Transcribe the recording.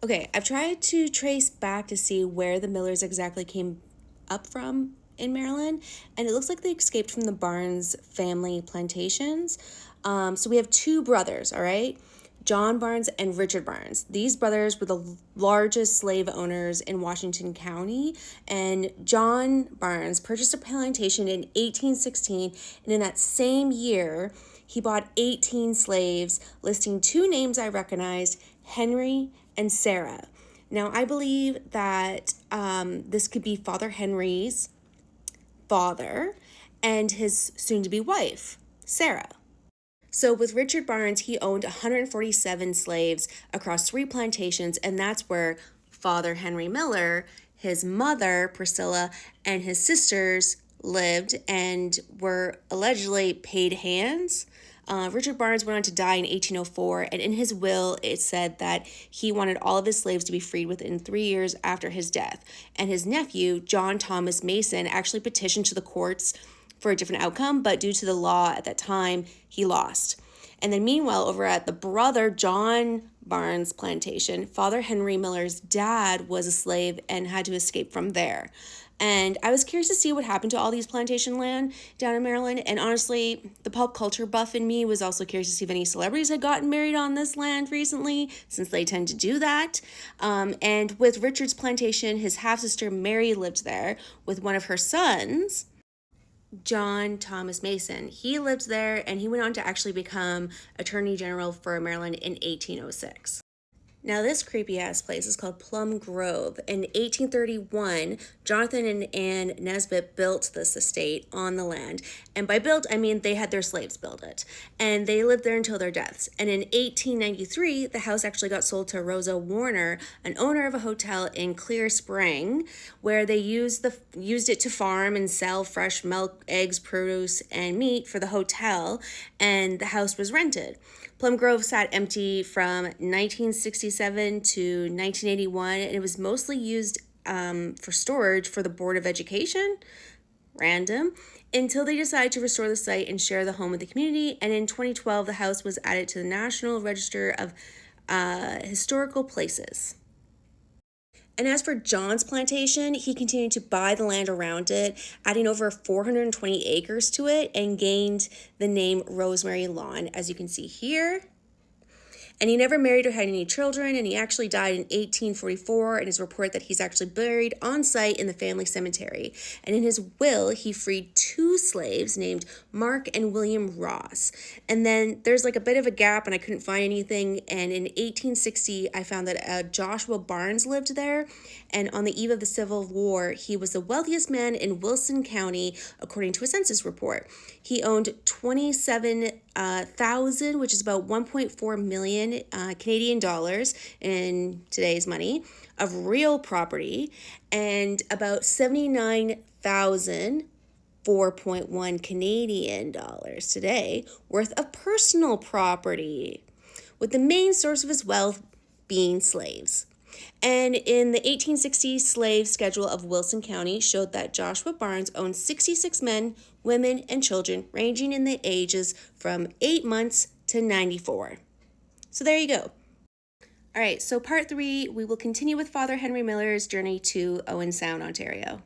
Okay, I've tried to trace back to see where the Millers exactly came up from in Maryland, and it looks like they escaped from the Barnes family plantations. So we have two brothers, all right? John Barnes and Richard Barnes. These brothers were the largest slave owners in Washington County, and John Barnes purchased a plantation in 1816, and in that same year, he bought 18 slaves, listing two names I recognized, Henry and Sarah. Now, I believe that this could be Father Henry's father and his soon-to-be wife, Sarah. So with Richard Barnes, he owned 147 slaves across three plantations, and that's where Father Henry Miller, his mother, Priscilla, and his sisters lived and were allegedly paid hands. Richard Barnes went on to die in 1804, and in his will, it said that he wanted all of his slaves to be freed within 3 years after his death. And his nephew, John Thomas Mason, actually petitioned to the courts for a different outcome, but due to the law at that time, he lost. And then meanwhile, over at the brother John Barnes plantation, Father Henry Miller's dad was a slave and had to escape from there. And I was curious to see what happened to all these plantation land down in Maryland. And honestly, the pop culture buff in me was also curious to see if any celebrities had gotten married on this land recently, since they tend to do that. And with Richard's plantation, his half-sister Mary lived there with one of her sons, John Thomas Mason. He lived there, and he went on to actually become Attorney General for Maryland in 1806. Now, this creepy-ass place is called Plum Grove. In 1831, Jonathan and Ann Nesbitt built this estate on the land. And by built, I mean they had their slaves build it. And they lived there until their deaths. And in 1893, the house actually got sold to Rosa Warner, an owner of a hotel in Clear Spring, where they used it to farm and sell fresh milk, eggs, produce, and meat for the hotel. And the house was rented. Plum Grove sat empty from 1967 to 1981, and it was mostly used for storage for the Board of Education, random, until they decided to restore the site and share the home with the community. And in 2012, the house was added to the National Register of Historical Places. And as for John's plantation, he continued to buy the land around it, adding over 420 acres to it, and gained the name Rosemary Lawn, as you can see here. And he never married or had any children, and he actually died in 1844, and it's reported that he's actually buried on site in the family cemetery. And in his will, he freed two slaves named Mark and William Ross. And then there's like a bit of a gap, and I couldn't find anything. And in 1860, I found that Joshua Barnes lived there, and on the eve of the Civil War, he was the wealthiest man in Wilson County, according to a census report. He owned 27,000, which is about 1.4 million Canadian dollars in today's money, of real property, and about 79,000, 4.1 Canadian dollars today, worth of personal property, with the main source of his wealth being slaves. And in the 1860 slave schedule of Wilson County showed that Joshua Barnes owned 66 men, women, and children ranging in the ages from 8 months to 94. So there you go. All right, so part 3, we will continue with Father Henry Miller's journey to Owen Sound, Ontario.